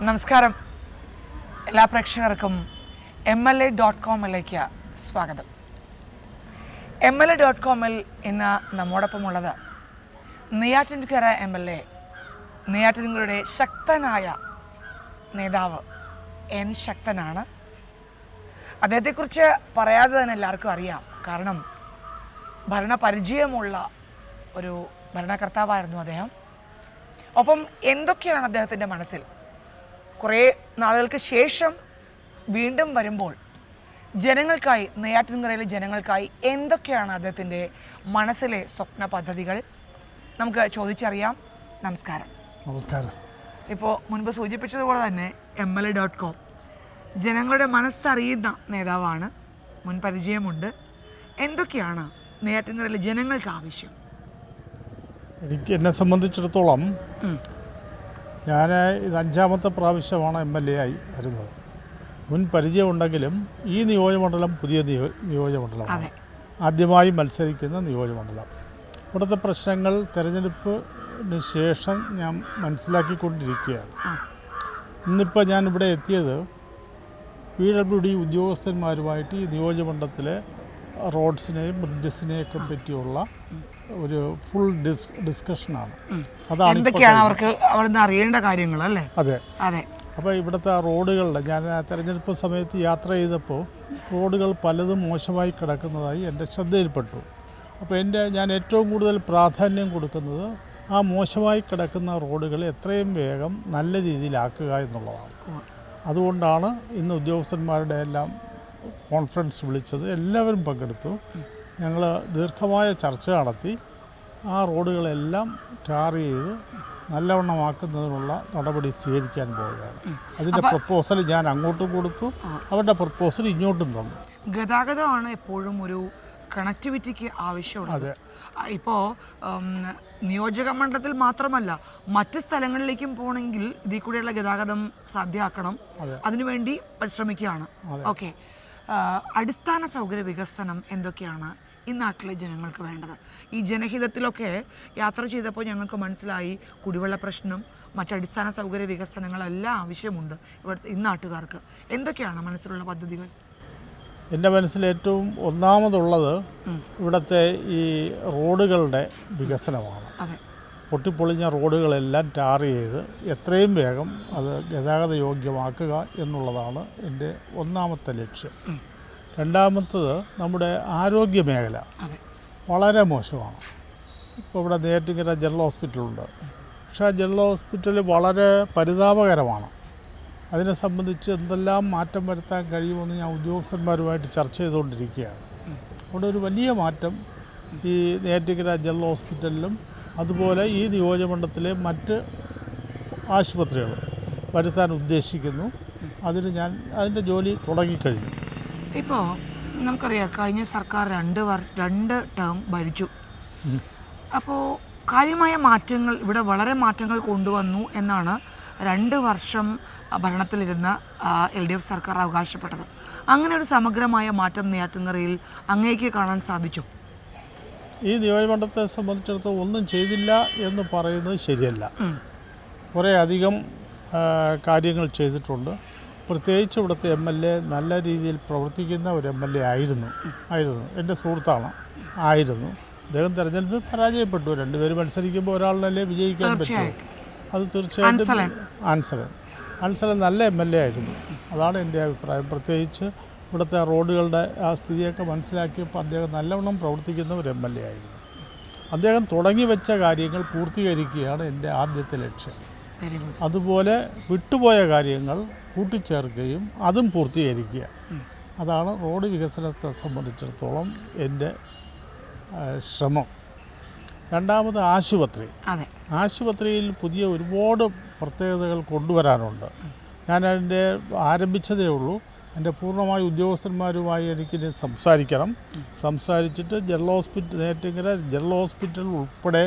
നമസ്കാരം. എല്ലാ പ്രേക്ഷകർക്കും MLA.com-ലേക്ക് സ്വാഗതം. MLA.com-ൽ ഇന്ന് നമ്മോടൊപ്പമുള്ളത് നെയ്യാറ്റിൻകര MLA, നെയ്യാറ്റിൻകരയുടെ ശക്തനായ നേതാവ് N. ശക്തനാണ്. അദ്ദേഹത്തെക്കുറിച്ച് പറയാതെ തന്നെ എല്ലാവർക്കും അറിയാം. കാരണം ഭരണപരിചയമുള്ള ഒരു ഭരണകർത്താവായിരുന്നു അദ്ദേഹം. ഒപ്പം എന്തൊക്കെയാണ് അദ്ദേഹത്തിൻ്റെ മനസ്സിൽ കുറേ നാളുകൾക്ക് ശേഷം വീണ്ടും വരുമ്പോൾ ജനങ്ങൾക്കായി, നെയ്യാറ്റിൻകരയിലെ ജനങ്ങൾക്കായി എന്തൊക്കെയാണ് അദ്ദേഹത്തിൻ്റെ മനസ്സിലെ സ്വപ്ന പദ്ധതികൾ നമുക്ക് ചോദിച്ചറിയാം. നമസ്കാരം. നമസ്കാരം. ഇപ്പോൾ മുൻപ് സൂചിപ്പിച്ചതുപോലെ തന്നെ MLA.com ജനങ്ങളുടെ മനസ്സറിയുന്ന നേതാവാണ്, മുൻ പരിചയമുണ്ട്. എന്തൊക്കെയാണ് നെയ്യാറ്റിൻകരയിലെ ജനങ്ങൾക്ക് ആവശ്യം? എന്നെ സംബന്ധിച്ചിടത്തോളം ഞാൻ ഇത് 5-ാമത്തെ പ്രാവശ്യമാണ് MLA ആയി വരുന്നത്. മുൻ പരിചയമുണ്ടെങ്കിലും ഈ നിയോജകമണ്ഡലം പുതിയ നിയോജകമണ്ഡലമാണ്, ആദ്യമായി മത്സരിക്കുന്ന നിയോജകമണ്ഡലം. ഇവിടുത്തെ പ്രശ്നങ്ങൾ തെരഞ്ഞെടുപ്പിന് ശേഷം ഞാൻ മനസ്സിലാക്കിക്കൊണ്ടിരിക്കുകയാണ്. ഇന്നിപ്പോൾ ഞാൻ ഇവിടെ എത്തിയത് PWD ഉദ്യോഗസ്ഥന്മാരുമായിട്ട് ഈ നിയോജകമണ്ഡലത്തിലെ റോഡ്സിനെയും ബ്രിഡ്ജസിനെയൊക്കെ പറ്റിയുള്ള ഒരു ഫുൾ ഡിസ്കഷനാണ്. അതാണ് എന്തൊക്കെയാണ് അവർക്ക് അവിടുന്ന് അറിയേണ്ട കാര്യങ്ങൾ അല്ലേ? അതെ. അപ്പോൾ ഇവിടുത്തെ റോഡുകളുടെ, ഞാൻ തെരഞ്ഞെടുപ്പ് സമയത്ത് യാത്ര ചെയ്തപ്പോൾ റോഡുകൾ പലതും മോശമായി കിടക്കുന്നതായി എൻ്റെ ശ്രദ്ധയിൽപ്പെട്ടു. അപ്പോൾ ഞാൻ ഏറ്റവും കൂടുതൽ പ്രാധാന്യം കൊടുക്കുന്നത് ആ മോശമായി കിടക്കുന്ന റോഡുകൾ എത്രയും വേഗം നല്ല രീതിയിലാക്കുക എന്നുള്ളതാണ്. അതുകൊണ്ടാണ് ഇന്ന് ഉദ്യോഗസ്ഥന്മാരുടെ എല്ലാം കോൺഫറൻസ് വിളിച്ചത്. എല്ലാവരും പങ്കെടുത്തു. ഞങ്ങൾ ദീർഘമായ ചർച്ച നടത്തി ആ റോഡുകളെല്ലാം ടാർ ചെയ്ത് നല്ലവണ്ണമാക്കുന്നതിനുള്ള നടപടി സ്വീകരിക്കാൻ പോവുകയാണ്. അതിൻ്റെ പ്രപ്പോസൽ ഞാൻ അങ്ങോട്ടും കൊടുത്തു, അവരുടെ പ്രപ്പോസൽ ഇങ്ങോട്ടും തന്നു. ഗതാഗതമാണ് എപ്പോഴും ഒരു കണക്ടിവിറ്റിക്ക് ആവശ്യമുള്ളത്. ഇപ്പോൾ നിയോജക മണ്ഡലത്തിൽ മാത്രമല്ല, മറ്റ് സ്ഥലങ്ങളിലേക്കും പോകണമെങ്കിൽ ഇതിൽ കൂടെയുള്ള ഗതാഗതം സാധ്യമാക്കണം. അതിനുവേണ്ടി പരിശ്രമിക്കുകയാണ്. ഓക്കെ, അടിസ്ഥാന സൗകര്യ വികസനം എന്തൊക്കെയാണ് ഈ നാട്ടിലെ ജനങ്ങൾക്ക് വേണ്ടത്? ഈ ജനഹിതത്തിലൊക്കെ യാത്ര ചെയ്തപ്പോൾ ഞങ്ങൾക്ക് മനസ്സിലായി കുടിവെള്ള പ്രശ്നം, മറ്റടിസ്ഥാന സൗകര്യ വികസനങ്ങളെല്ലാം ആവശ്യമുണ്ട് ഇവിടുത്തെ ഈ നാട്ടുകാർക്ക്. എന്തൊക്കെയാണ് മനസ്സിലുള്ള പദ്ധതികൾ? എൻ്റെ മനസ്സിൽ ഏറ്റവും ഒന്നാമതുള്ളത് ഇവിടുത്തെ ഈ റോഡുകളുടെ വികസനമാണ്. പൊട്ടിപ്പൊളിഞ്ഞ റോഡുകളെല്ലാം ടാർ ചെയ്ത് എത്രയും വേഗം അത് ഗതാഗത യോഗ്യമാക്കുക എന്നുള്ളതാണ് എൻ്റെ ഒന്നാമത്തെ ലക്ഷ്യം. രണ്ടാമത്തത് നമ്മുടെ ആരോഗ്യ മേഖല വളരെ മോശമാണ്. ഇപ്പോൾ ഇവിടെ നെയ്യാറ്റിൻകര ജനറൽ ഹോസ്പിറ്റലുണ്ട്. പക്ഷേ ആ ജനറൽ ഹോസ്പിറ്റൽ വളരെ പരിതാപകരമാണ്. അതിനെ സംബന്ധിച്ച് എന്തെല്ലാം മാറ്റം വരുത്താൻ കഴിയുമെന്ന് ഞാൻ ഉദ്യോഗസ്ഥന്മാരുമായിട്ട് ചർച്ച ചെയ്തുകൊണ്ടിരിക്കുകയാണ്. അവിടെ ഒരു വലിയ മാറ്റം ഈ നെയ്യാറ്റിൻകര ജനറൽ ഹോസ്പിറ്റലിലും അതുപോലെ ഈ നിയോജകമണ്ഡലത്തിലെ മറ്റ് ആശുപത്രികൾ വരുത്താൻ ഉദ്ദേശിക്കുന്നു. അതിൻ്റെ ജോലി തുടങ്ങിക്കഴിഞ്ഞു. ഇപ്പോൾ നമുക്കറിയാം, കഴിഞ്ഞ സർക്കാർ രണ്ട് ടേം ഭരിച്ചു. അപ്പോൾ കാര്യമായ മാറ്റങ്ങൾ, ഇവിടെ വളരെ മാറ്റങ്ങൾ കൊണ്ടുവന്നു എന്നാണ് 2 വർഷം ഭരണത്തിലിരുന്ന LDF സർക്കാർ അവകാശപ്പെട്ടത്. അങ്ങനെ ഒരു സമഗ്രമായ മാറ്റം നെയ്യാറ്റിൻകരയിൽ അങ്ങേക്ക് കാണാൻ സാധിച്ചു? ഈ നിയോജകമണ്ഡലത്തെ സംബന്ധിച്ചിടത്തോളം ഒന്നും ചെയ്തില്ല എന്ന് പറയുന്നത് ശരിയല്ല. കുറേ അധികം കാര്യങ്ങൾ ചെയ്തിട്ടുണ്ട്. പ്രത്യേകിച്ച് ഇവിടുത്തെ MLA നല്ല രീതിയിൽ പ്രവർത്തിക്കുന്ന ഒരു MLA ആയിരുന്നു. എൻ്റെ സുഹൃത്താണ്, ആയിരുന്നു. അദ്ദേഹം തെരഞ്ഞെടുപ്പിൽ പരാജയപ്പെട്ടു. 2 പേര് മത്സരിക്കുമ്പോൾ ഒരാളിനല്ലേ വിജയിക്കാൻ പറ്റും. അത് തീർച്ചയായിട്ടും അൻസലൻ നല്ല MLA ആയിരുന്നു. അതാണ് എൻ്റെ അഭിപ്രായം. പ്രത്യേകിച്ച് ഇവിടുത്തെ റോഡുകളുടെ ആ സ്ഥിതിയൊക്കെ മനസ്സിലാക്കിയപ്പോൾ അദ്ദേഹം നല്ലവണ്ണം പ്രവർത്തിക്കുന്ന ഒരു MLA ആയിരുന്നു. അദ്ദേഹം തുടങ്ങി വെച്ച കാര്യങ്ങൾ പൂർത്തീകരിക്കുകയാണ് എൻ്റെ ആദ്യത്തെ ലക്ഷ്യം. അതുപോലെ വിട്ടുപോയ കാര്യങ്ങൾ കൂട്ടിച്ചേർക്കുകയും അതും പൂർത്തീകരിക്കുക. അതാണ് റോഡ് വികസനത്തെ സംബന്ധിച്ചിടത്തോളം എൻ്റെ ശ്രമം. രണ്ടാമത് ആശുപത്രിയിൽ പുതിയ ഒരുപാട് പ്രത്യേകതകൾ കൊണ്ടുവരാനുണ്ട്. ഞാനതിൻ്റെ ആരംഭിച്ചതേ ഉള്ളൂ. എൻ്റെ പൂർണ്ണമായ ഉദ്യോഗസ്ഥന്മാരുമായി എനിക്കിനി സംസാരിച്ചിട്ട് നെയ്യാറ്റിൻകര ജനറൽ ഹോസ്പിറ്റൽ ഉൾപ്പെടെ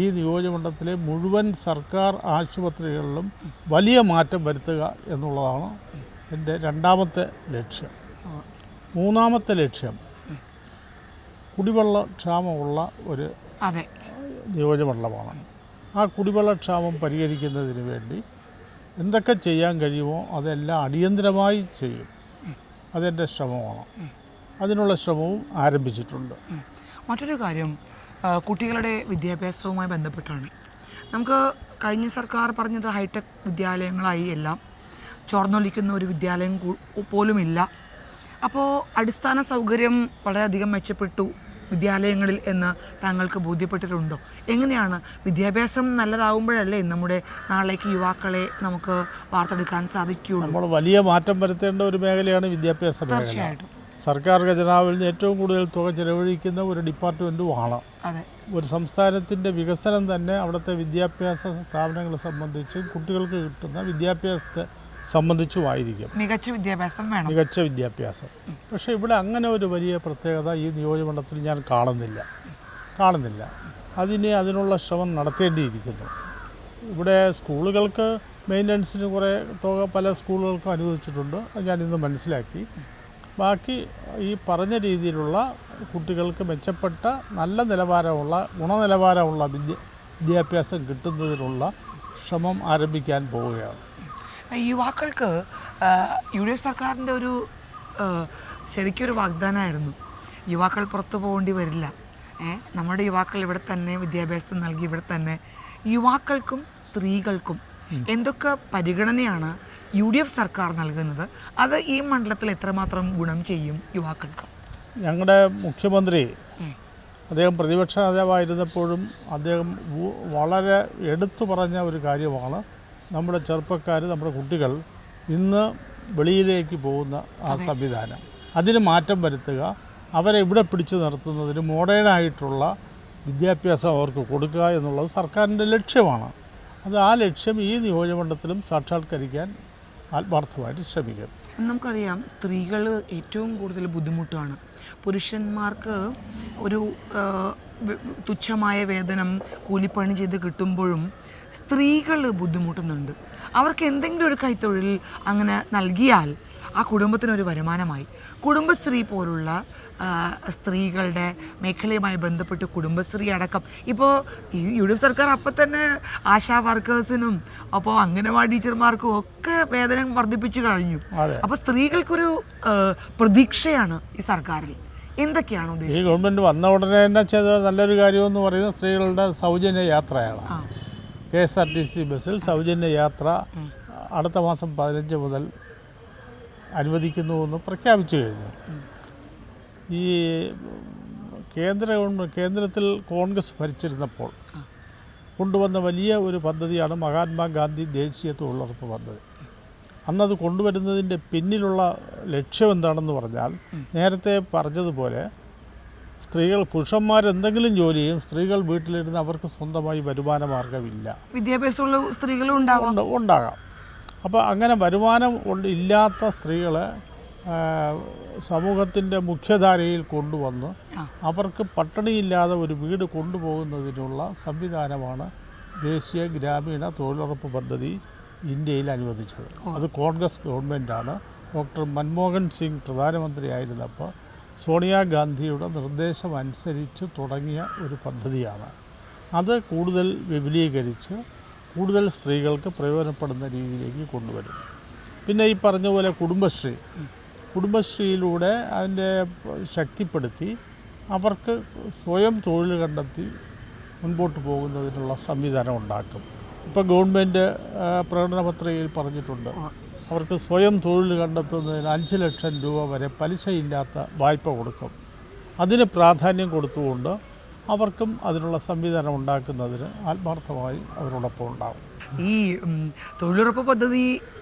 ഈ നിയോജകമണ്ഡലത്തിലെ മുഴുവൻ സർക്കാർ ആശുപത്രികളിലും വലിയ മാറ്റം വരുത്തുക എന്നുള്ളതാണ് എൻ്റെ രണ്ടാമത്തെ ലക്ഷ്യം. മൂന്നാമത്തെ ലക്ഷ്യം കുടിവെള്ള ക്ഷാമമുള്ള ഒരു നിയോജകമണ്ഡലമാണ്. ആ കുടിവെള്ളക്ഷാമം പരിഹരിക്കുന്നതിന് വേണ്ടി എന്തൊക്കെ ചെയ്യാൻ കഴിയുമോ അതെല്ലാം അടിയന്തരമായി ചെയ്യും. അതെൻ്റെ ശ്രമമാണ്. അതിനുള്ള ശ്രമവും ആരംഭിച്ചിട്ടുണ്ട്. മറ്റൊരു കാര്യം കുട്ടികളുടെ വിദ്യാഭ്യാസവുമായി ബന്ധപ്പെട്ടാണ്. നമുക്ക് കഴിഞ്ഞ സർക്കാർ പറഞ്ഞത് ഹൈടെക് വിദ്യാലയങ്ങളായി എല്ലാം ചോർന്നൊലിക്കുന്ന ഒരു വിദ്യാലയം പോലുമില്ല. അപ്പോൾ അടിസ്ഥാന സൗകര്യം വളരെയധികം മെച്ചപ്പെട്ടു വിദ്യാലയങ്ങളിൽ എന്ന് താങ്കൾക്ക് ബോധ്യപ്പെട്ടിട്ടുണ്ടോ? എങ്ങനെയാണ് വിദ്യാഭ്യാസം നല്ലതാവുമ്പോഴല്ലേ നമ്മുടെ നാളേക്ക് യുവാക്കളെ നമുക്ക് വാർത്തെടുക്കാൻ സാധിക്കുകയുള്ളൂ? നമ്മൾ വലിയ മാറ്റം വരുത്തേണ്ട ഒരു മേഖലയാണ് വിദ്യാഭ്യാസ മേഖല. തീർച്ചയായിട്ടും സർക്കാർ ഖജനാവിൽ നിന്ന് ഏറ്റവും കൂടുതൽ തുക ചെലവഴിക്കുന്ന ഒരു ഡിപ്പാർട്ട്മെൻറ്റുമാണ്. അതെ. ഒരു സംസ്ഥാനത്തിൻ്റെ വികസനം തന്നെ അവിടുത്തെ വിദ്യാഭ്യാസ സ്ഥാപനങ്ങളെ സംബന്ധിച്ചും കുട്ടികൾക്ക് കിട്ടുന്ന വിദ്യാഭ്യാസത്തെ സംബന്ധിച്ചുമായിരിക്കും. മികച്ച വിദ്യാഭ്യാസം വേണം. മികച്ച വിദ്യാഭ്യാസം. പക്ഷേ ഇവിടെ അങ്ങനെ ഒരു വലിയ പ്രത്യേകത ഈ നിയോജകമണ്ഡലത്തിൽ ഞാൻ കാണുന്നില്ല. അതിനുള്ള ശ്രമം നടത്തേണ്ടിയിരിക്കുന്നു. ഇവിടെ സ്കൂളുകൾക്ക് മെയിൻ്റനൻസിന് കുറേ തുക പല സ്കൂളുകൾക്കും അനുവദിച്ചിട്ടുണ്ട്. അത് ഞാനിന്ന് മനസ്സിലാക്കി. ബാക്കി ഈ പറഞ്ഞ രീതിയിലുള്ള കുട്ടികൾക്ക് മെച്ചപ്പെട്ട നല്ല നിലവാരമുള്ള ഗുണനിലവാരമുള്ള വിദ്യാഭ്യാസം കിട്ടുന്നതിനുള്ള ശ്രമം ആരംഭിക്കാൻ പോവുകയാണ്. യുവാക്കൾക്ക് UDF സർക്കാരിൻ്റെ ഒരു ശരിക്കൊരു വാഗ്ദാനമായിരുന്നു, യുവാക്കൾ പുറത്തു പോകേണ്ടി വരില്ല, നമ്മുടെ യുവാക്കൾ ഇവിടെ തന്നെ വിദ്യാഭ്യാസം നൽകി ഇവിടെ തന്നെ. യുവാക്കൾക്കും സ്ത്രീകൾക്കും എന്തൊക്കെ പരിഗണനയാണ് UDF സർക്കാർ നൽകുന്നത്? അത് ഈ മണ്ഡലത്തിൽ എത്രമാത്രം ഗുണം ചെയ്യും യുവാക്കൾക്ക്? ഞങ്ങളുടെ മുഖ്യമന്ത്രി അദ്ദേഹം പ്രതിപക്ഷ നേതാവായിരുന്നപ്പോഴും അദ്ദേഹം വളരെ എടുത്തു പറഞ്ഞ ഒരു കാര്യമാണ്, നമ്മുടെ ചെറുപ്പക്കാർ, നമ്മുടെ കുട്ടികൾ ഇന്ന് വെളിയിലേക്ക് പോകുന്ന ആ സംവിധാനം, അതിന് മാറ്റം വരുത്തുക, അവരെ ഇവിടെ പിടിച്ചു നിർത്തുന്നതിന് മോഡേണായിട്ടുള്ള വിദ്യാഭ്യാസം അവർക്ക് കൊടുക്കുക എന്നുള്ളത് സർക്കാരിൻ്റെ ലക്ഷ്യമാണ്. ആ ലക്ഷ്യം ഈ നിയോജകമണ്ഡലത്തിലും സാക്ഷാത്കരിക്കാൻ ആത്മാർത്ഥമായിട്ട് ശ്രമിക്കും. നമുക്കറിയാം, സ്ത്രീകൾ ഏറ്റവും കൂടുതൽ ബുദ്ധിമുട്ടാണ്. പുരുഷന്മാർക്ക് ഒരു തുച്ഛമായ വേതനം കൂലിപ്പണി ചെയ്ത് കിട്ടുമ്പോഴും സ്ത്രീകൾ ബുദ്ധിമുട്ടുന്നുണ്ട്. അവർക്ക് എന്തെങ്കിലും ഒരു കൈത്തൊഴിൽ അങ്ങനെ നൽകിയാൽ ആ കുടുംബത്തിനൊരു വരുമാനമായി. കുടുംബശ്രീ പോലുള്ള സ്ത്രീകളുടെ മേഖലയുമായി ബന്ധപ്പെട്ട് കുടുംബശ്രീ അടക്കം ഇപ്പോൾ ഈ UDF സർക്കാർ അപ്പം തന്നെ ആശാ വർക്കേഴ്സിനും അപ്പോൾ അംഗനവാടി ടീച്ചർമാർക്കും ഒക്കെ വേതനം വർദ്ധിപ്പിച്ചു കഴിഞ്ഞു. അപ്പോൾ സ്ത്രീകൾക്കൊരു പ്രതീക്ഷയാണ് ഈ സർക്കാരിൽ. എന്തൊക്കെയാണ് ഉദ്ദേശിച്ചത്? ഈ ഗവൺമെൻറ് വന്ന ഉടനെ തന്നെ ചെയ്ത നല്ലൊരു കാര്യമെന്ന് പറയുന്നത് സ്ത്രീകളുടെ സൗജന്യ യാത്രയാണ്. KSRTC ബസ്സിൽ സൗജന്യ യാത്ര അടുത്ത മാസം 15 മുതൽ അനുവദിക്കുന്നുവെന്ന് പ്രഖ്യാപിച്ചു കഴിഞ്ഞു. ഈ കേന്ദ്രത്തിൽ കോൺഗ്രസ് ഭരിച്ചിരുന്നപ്പോൾ കൊണ്ടുവന്ന വലിയ ഒരു പദ്ധതിയാണ് മഹാത്മാഗാന്ധി ദേശീയ തൊഴിലുറപ്പ് പദ്ധതി. അന്നത് കൊണ്ടുവരുന്നതിൻ്റെ പിന്നിലുള്ള ലക്ഷ്യം എന്താണെന്ന് പറഞ്ഞാൽ, നേരത്തെ പറഞ്ഞതുപോലെ പുരുഷന്മാരെന്തെങ്കിലും ജോലി ചെയ്യും, സ്ത്രീകൾ വീട്ടിലിരുന്ന് അവർക്ക് സ്വന്തമായി വരുമാന മാർഗമില്ല. വിദ്യാഭ്യാസമുള്ള സ്ത്രീകളും ഉണ്ടാകാം. അപ്പോൾ അങ്ങനെ വരുമാനം ഇല്ലാത്ത സ്ത്രീകളെ സമൂഹത്തിൻ്റെ മുഖ്യധാരയിൽ കൊണ്ടുവന്ന് അവർക്ക് പട്ടിണിയില്ലാതെ ഒരു വീട് കൊണ്ടുപോകുന്നതിനുള്ള സംവിധാനമാണ് ദേശീയ ഗ്രാമീണ തൊഴിലുറപ്പ് പദ്ധതി ഇന്ത്യയിൽ അനുവദിച്ചത്. അത് കോൺഗ്രസ് ഗവൺമെൻറ്റാണ്. ഡോക്ടർ മൻമോഹൻ സിംഗ് പ്രധാനമന്ത്രിയായിരുന്നപ്പോൾ സോണിയാഗാന്ധിയുടെ നിർദ്ദേശമനുസരിച്ച് തുടങ്ങിയ ഒരു പദ്ധതിയാണ്. അത് കൂടുതൽ വിപുലീകരിച്ച് കൂടുതൽ സ്ത്രീകൾക്ക് പ്രയോജനപ്പെടുന്ന രീതിയിലേക്ക് കൊണ്ടുവരും. പിന്നെ ഈ പറഞ്ഞ പോലെ കുടുംബശ്രീയിലൂടെ അതിൻ്റെ ശക്തിപ്പെടുത്തി അവർക്ക് സ്വയം തൊഴിൽ കണ്ടെത്തി മുൻപോട്ട് പോകുന്നതിനുള്ള സംവിധാനം ഉണ്ടാക്കും. ഇപ്പോൾ ഗവൺമെൻറ് പ്രകടന പത്രികയിൽ പറഞ്ഞിട്ടുണ്ട്, അവർക്ക് സ്വയം തൊഴിൽ കണ്ടെത്തുന്നതിന് 5 ലക്ഷം രൂപ വരെ പലിശയില്ലാത്ത വായ്പ കൊടുക്കും. അതിന് പ്രാധാന്യം കൊടുത്തുകൊണ്ട് അവർക്കും അതിനുള്ള സംവിധാനം ഉണ്ടാക്കുന്നതിന് ആത്മാർത്ഥമായി അവരോടൊപ്പം ഉണ്ടാകും. ഈ തൊഴിലുറപ്പ് പദ്ധതി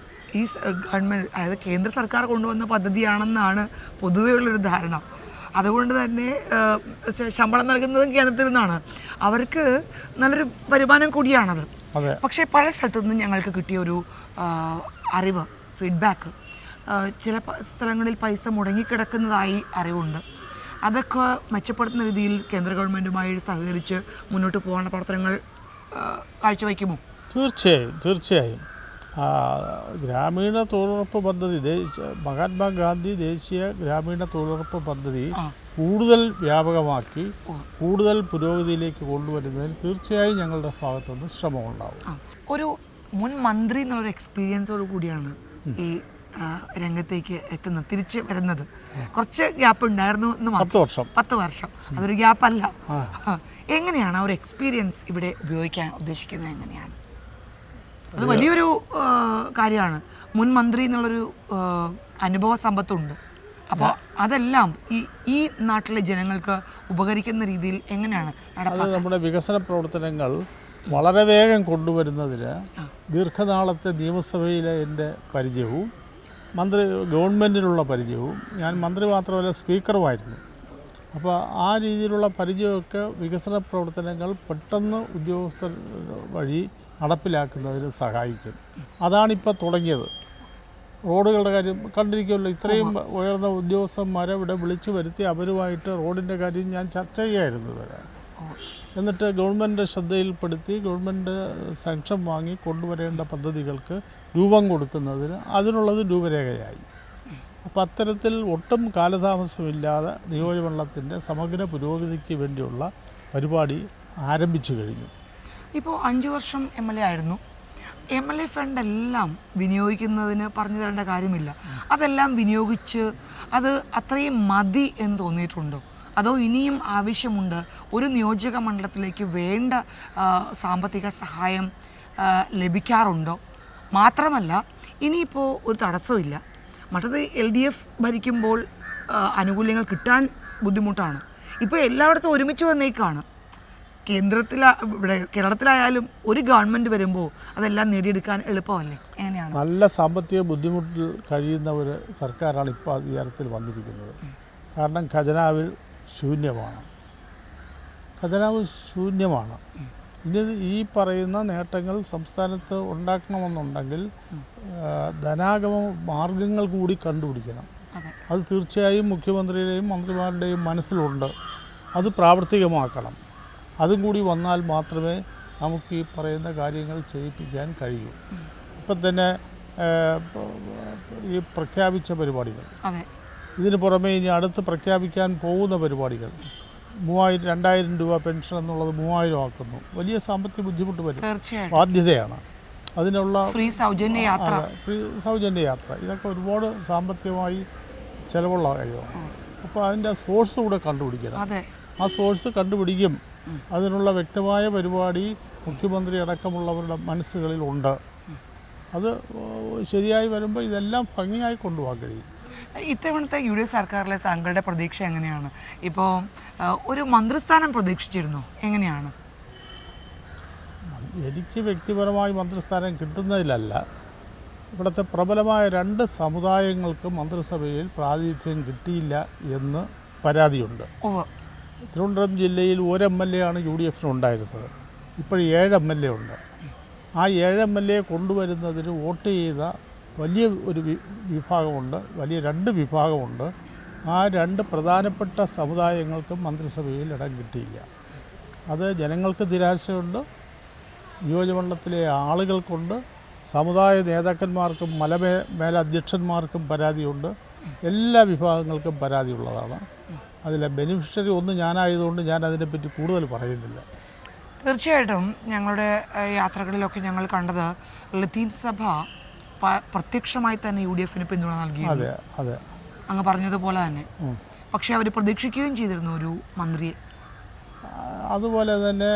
ഈ ഗവൺമെൻറ്, അതായത് കേന്ദ്ര സർക്കാർ കൊണ്ടുവന്ന പദ്ധതിയാണെന്നാണ് പൊതുവെയുള്ളൊരു ധാരണ. അതുകൊണ്ട് തന്നെ ശമ്പളം നൽകുന്നതും കേന്ദ്രത്തിൽ നിന്നാണ്. അവർക്ക് നല്ലൊരു വരുമാനം കൂടിയാണത്. പക്ഷേ പല സ്ഥലത്തു നിന്നും ഞങ്ങൾക്ക് കിട്ടിയൊരു അറിവ്, ഫീഡ്ബാക്ക്, ചില സ്ഥലങ്ങളിൽ പൈസ മുടങ്ങിക്കിടക്കുന്നതായി അറിവുണ്ട്. അതൊക്കെ മെച്ചപ്പെടുത്തുന്ന രീതിയിൽ കേന്ദ്ര ഗവൺമെൻറ്റുമായി സഹകരിച്ച് മുന്നോട്ട് പോകാനുള്ള പ്രവർത്തനങ്ങൾ കാഴ്ചവയ്ക്കുമോ? തീർച്ചയായും. ഗ്രാമീണ തൊഴിലുറപ്പ് പദ്ധതി, മഹാത്മാഗാന്ധി ദേശീയ ഗ്രാമീണ തൊഴിലുറപ്പ് പദ്ധതി കൂടുതൽ വ്യാപകമാക്കി കൂടുതൽ പുരോഗതിയിലേക്ക് കൊണ്ടുവരുന്നതിന് തീർച്ചയായും ഞങ്ങളുടെ ഭാഗത്തുനിന്ന് ശ്രമമുണ്ടാകും. ഒരു മുൻ മന്ത്രി എന്നുള്ളൊരു എക്സ്പീരിയൻസോട് കൂടിയാണ് ഈ രംഗത്തേക്ക് എത്തുന്നത്, തിരിച്ച് വരുന്നത്. കുറച്ച് ഗ്യാപ്പ് ഉണ്ടായിരുന്നു എന്ന് മാത്രം. 10 വർഷം അതൊരു ഗ്യാപ്പല്ല. എങ്ങനെയാണ് ആ ഒരു എക്സ്പീരിയൻസ് ഇവിടെ ഉപയോഗിക്കാൻ ഉദ്ദേശിക്കുന്നത്? എങ്ങനെയാണ് അത്? വലിയൊരു കാര്യമാണ്. മുൻ മന്ത്രി എന്നുള്ളൊരു അനുഭവ സമ്പത്തുണ്ട്. അപ്പോൾ അതെല്ലാം ഈ നാട്ടിലെ ജനങ്ങൾക്ക് ഉപകരിക്കുന്ന രീതിയിൽ എങ്ങനെയാണ് നടപ്പാക്കുന്നത്? നമ്മുടെ വികസന പ്രവർത്തനങ്ങൾ വളരെ വേഗം കൊണ്ടുവരുന്നതിന് ദീർഘനാളത്തെ നിയമസഭയിലെ എൻ്റെ പരിചയവും ഗവൺമെൻറ്റിലുള്ള പരിചയവും, ഞാൻ മന്ത്രി മാത്രമല്ല സ്പീക്കറുമായിരുന്നു. അപ്പോൾ ആ രീതിയിലുള്ള പരിചയമൊക്കെ വികസന പ്രവർത്തനങ്ങൾ പെട്ടെന്ന് ഉദ്യോഗസ്ഥർ വഴി നടപ്പിലാക്കുന്നതിന് സഹായിക്കും. അതാണിപ്പോൾ തുടങ്ങിയത്. റോഡുകളുടെ കാര്യം കണ്ടിരിക്കുമല്ലോ, ഇത്രയും ഉയർന്ന ഉദ്യോഗസ്ഥന്മാരെ ഇവിടെ വിളിച്ചു വരുത്തി അവരുമായിട്ട് റോഡിൻ്റെ കാര്യം ഞാൻ ചർച്ച ചെയ്യായിരുന്നു. എന്നിട്ട് ഗവൺമെൻറ് ശ്രദ്ധയിൽപ്പെടുത്തി ഗവൺമെൻറ് സാങ്ഷൻ വാങ്ങി കൊണ്ടുവരേണ്ട പദ്ധതികൾക്ക് രൂപം കൊടുക്കുന്നതിന് അതിനുള്ളത് രൂപരേഖയായി. അപ്പോൾ അത്തരത്തിൽ ഒട്ടും കാലതാമസമില്ലാതെ നിയോജകമണ്ഡലത്തിൻ്റെ സമഗ്ര പുരോഗതിക്ക് വേണ്ടിയുള്ള പരിപാടി ആരംഭിച്ചു കഴിഞ്ഞു. ഇപ്പോൾ 5 വർഷം MLA ആയിരുന്നു. MLA ഫണ്ട് എല്ലാം വിനിയോഗിക്കുന്നതിന് പറഞ്ഞു തരേണ്ട കാര്യമില്ല. അതെല്ലാം വിനിയോഗിച്ച് അത് അത്രയും മതി എന്ന് തോന്നിയിട്ടുണ്ടോ? അതോ ഇനിയും ആവശ്യമുണ്ട്? ഒരു നിയോജക മണ്ഡലത്തിലേക്ക് വേണ്ട സാമ്പത്തിക സഹായം ലഭിക്കാറുണ്ടോ? മാത്രമല്ല, ഇനിയിപ്പോൾ ഒരു തടസ്സമില്ല. മറ്റത് LDF ഭരിക്കുമ്പോൾ ആനുകൂല്യങ്ങൾ കിട്ടാൻ ബുദ്ധിമുട്ടാണ്. ഇപ്പോൾ എല്ലായിടത്തും ഒരുമിച്ച് വന്നേക്കാണ്. ഇവിടെ കേരളത്തിലായാലും ഒരു ഗവൺമെൻറ് വരുമ്പോൾ അതെല്ലാം നേടിയെടുക്കാൻ എളുപ്പമല്ലേ? എങ്ങനെയാണ്? നല്ല സാമ്പത്തിക ബുദ്ധിമുട്ടിൽ കഴിയുന്ന ഒരു സർക്കാരാണ് ഇപ്പോൾ അധികാരത്തിൽ വന്നിരിക്കുന്നത്. കാരണം ഖജനാവ് ശൂന്യമാണ്. ഇനി ഈ പറയുന്ന നേട്ടങ്ങൾ സംസ്ഥാനത്ത് ഉണ്ടാക്കണമെന്നുണ്ടെങ്കിൽ ധനാഗമ മാർഗങ്ങൾ കൂടി കണ്ടുപിടിക്കണം. അത് തീർച്ചയായും മുഖ്യമന്ത്രിയുടെയും മന്ത്രിമാരുടെയും മനസ്സിലുണ്ട്. അത് പ്രാവർത്തികമാക്കണം. അതും കൂടി വന്നാൽ മാത്രമേ നമുക്ക് ഈ പറയുന്ന കാര്യങ്ങൾ ചെയ്യിപ്പിക്കാൻ കഴിയൂ. ഇപ്പം തന്നെ ഈ പ്രഖ്യാപിച്ച പരിപാടികൾ, ഇതിന് പുറമെ ഇനി അടുത്ത് പ്രഖ്യാപിക്കാൻ പോകുന്ന പരിപാടികൾ 2000 രൂപ പെൻഷൻ എന്നുള്ളത് 3000 ആക്കുന്നു. വലിയ സാമ്പത്തിക ബുദ്ധിമുട്ട് വരും, ബാധ്യതയാണ്. അതിനുള്ള ഫ്രീ സൗജന്യ യാത്ര ഇതൊക്കെ ഒരുപാട് സാമ്പത്തികമായി ചിലവുള്ള കാര്യമാണ്. അപ്പോൾ അതിൻ്റെ സോഴ്സ് കൂടെ കണ്ടുപിടിക്കണം. ആ സോഴ്സ് കണ്ടുപിടിക്കും. അതിനുള്ള വ്യക്തമായ പരിപാടി മുഖ്യമന്ത്രി അടക്കമുള്ളവരുടെ മനസ്സുകളിലുണ്ട്. അത് ശരിയായി വരുമ്പോൾ ഇതെല്ലാം ഭംഗിയായി കൊണ്ടുപോകാൻ കഴിയും. ഇത്തവണത്തെ UDF സർക്കാരിലെ താങ്കളുടെ പ്രതീക്ഷ എങ്ങനെയാണ്? ഇപ്പോൾ ഒരു മന്ത്രിസ്ഥാനം പ്രതീക്ഷിച്ചിരുന്നു, എങ്ങനെയാണ്? എനിക്ക് വ്യക്തിപരമായി മന്ത്രിസ്ഥാനം കിട്ടുന്നതിലല്ല, ഇവിടുത്തെ പ്രബലമായ 2 സമുദായങ്ങൾക്ക് മന്ത്രിസഭയിൽ പ്രാതിനിധ്യം കിട്ടിയില്ല എന്ന് പരാതിയുണ്ട്. തിരുവനന്തപുരം ജില്ലയിൽ 1 MLA ആണ് UDF ഉണ്ടായിരുന്നത്. ഇപ്പോൾ 7 MLA ഉണ്ട്. ആ 7 MLA കൊണ്ടുവരുന്നതിന് വോട്ട് ചെയ്ത വലിയ ഒരു വിഭാഗമുണ്ട്, വലിയ 2 വിഭാഗമുണ്ട്. ആ 2 പ്രധാനപ്പെട്ട സമുദായങ്ങൾക്കും മന്ത്രിസഭയിൽ ഇടം കിട്ടിയില്ല. അത് ജനങ്ങൾക്ക് നിരാശയുണ്ട്, നിയോജകമണ്ഡലത്തിലെ ആളുകൾക്കുണ്ട്, സമുദായ നേതാക്കന്മാർക്കും മേലധ്യക്ഷന്മാർക്കും പരാതിയുണ്ട്. എല്ലാ വിഭാഗങ്ങൾക്കും പരാതിയുള്ളതാണ്. അതിലെ ബെനിഫിഷ്യറി ഒന്ന് ഞാനായതുകൊണ്ട് ഞാൻ അതിനെപ്പറ്റി കൂടുതൽ പറയുന്നില്ല. തീർച്ചയായിട്ടും ഞങ്ങളുടെ യാത്രകളിലൊക്കെ ഞങ്ങൾ കണ്ടത് ലത്തീൻ സഭ പ്രത്യക്ഷമായി തന്നെ UDFന് പിന്തുണ നൽകി. അതെ, അങ്ങ് പറഞ്ഞതുപോലെ തന്നെ. പക്ഷേ അവർ പ്രതീക്ഷിക്കുകയും ചെയ്തിരുന്നു ഒരു മന്ത്രിയെ. അതുപോലെ തന്നെ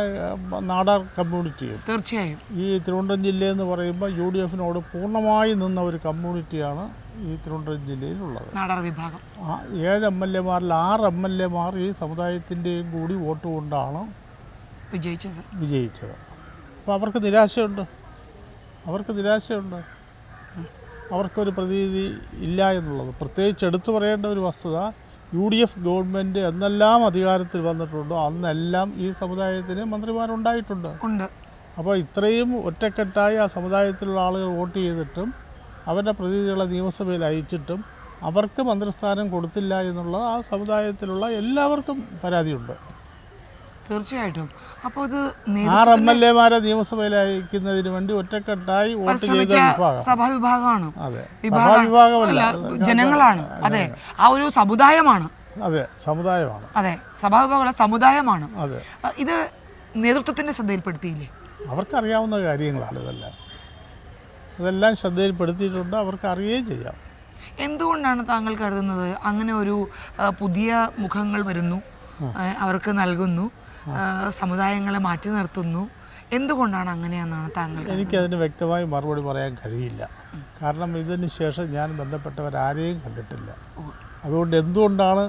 നാടാർ കമ്മ്യൂണിറ്റിയും തീർച്ചയായും ഈ തിരുവനന്തപുരം ജില്ലയെന്ന് പറയുമ്പോൾ UDFനോട് പൂർണ്ണമായി നിന്ന ഒരു കമ്മ്യൂണിറ്റിയാണ് ഈ തിരുവനന്തപുരം ജില്ലയിലുള്ളത്. നാടാർ വിഭാഗം 7 MLA-മാരിൽ 6 MLA-മാർ ഈ സമുദായത്തിൻ്റെയും കൂടി വോട്ട് കൊണ്ടാണ് വിജയിച്ചത്. അപ്പോൾ അവർക്ക് നിരാശയുണ്ട്. അവർക്കൊരു പ്രതീതി ഇല്ല എന്നുള്ളത് പ്രത്യേകിച്ച് എടുത്തു പറയേണ്ട ഒരു വസ്തുത. UDF ഗവൺമെൻറ് എന്നെല്ലാം അധികാരത്തിൽ വന്നിട്ടുണ്ടോ അന്നെല്ലാം ഈ സമുദായത്തിന് മന്ത്രിമാരുണ്ടായിട്ടുണ്ട്. അപ്പോൾ ഇത്രയും ഒറ്റക്കെട്ടായി ആ സമുദായത്തിലുള്ള ആളുകൾ വോട്ട് ചെയ്തിട്ടും അവരുടെ പ്രതിനിധികളെ നിയമസഭയിൽ അയച്ചിട്ടും അവർക്ക് മന്ത്രിസ്ഥാനം കൊടുത്തില്ല എന്നുള്ള ആ സമുദായത്തിലുള്ള എല്ലാവർക്കും പരാതിയുണ്ട്. തീർച്ചയായിട്ടും. അപ്പോൾ ഇത് 6 MLA-മാരെ നിയമസഭയിൽ അയക്കുന്നതിന് വേണ്ടി ഒറ്റക്കെട്ടായി വോട്ട് ചെയ്ത സഭാവിഭാഗമാണ്. അതെ, സഭാവിഭാഗമല്ല, ജനങ്ങളാണ്. അതെ, ആ ഒരു സമുദായമാണ്. അതെ, സമുദായമാണ്. അതെ, സഭാവിഭാഗമുള്ള സമുദായമാണ്. അതെ, ഇത് നേതൃത്വത്തിൻ്റെ ശ്രദ്ധയിൽപ്പെടുത്തിയില്ലേ? അവർക്കറിയാവുന്ന കാര്യങ്ങളാണ് ഇതെല്ലാം. അതെല്ലാം ശ്രദ്ധയിൽപ്പെടുത്തിയിട്ടുണ്ട്, അവർക്ക് അറിയുകയും ചെയ്യാം. എന്തുകൊണ്ടാണ് താങ്കൾ കരുതുന്നത് അങ്ങനെ ഒരു പുതിയ മുഖങ്ങൾ വരുന്നു, അവർക്ക് നൽകുന്നു, സമുദായങ്ങളെ മാറ്റി നിർത്തുന്നു? എന്തുകൊണ്ടാണ് അങ്ങനെയെന്നാണ് താങ്കൾ? എനിക്കതിന് വ്യക്തമായി മറുപടി പറയാൻ കഴിയില്ല. കാരണം ഇതിന് ശേഷം ഞാൻ ബന്ധപ്പെട്ടവരാരെയും കണ്ടിട്ടില്ല. അതുകൊണ്ട് എന്തുകൊണ്ടാണ്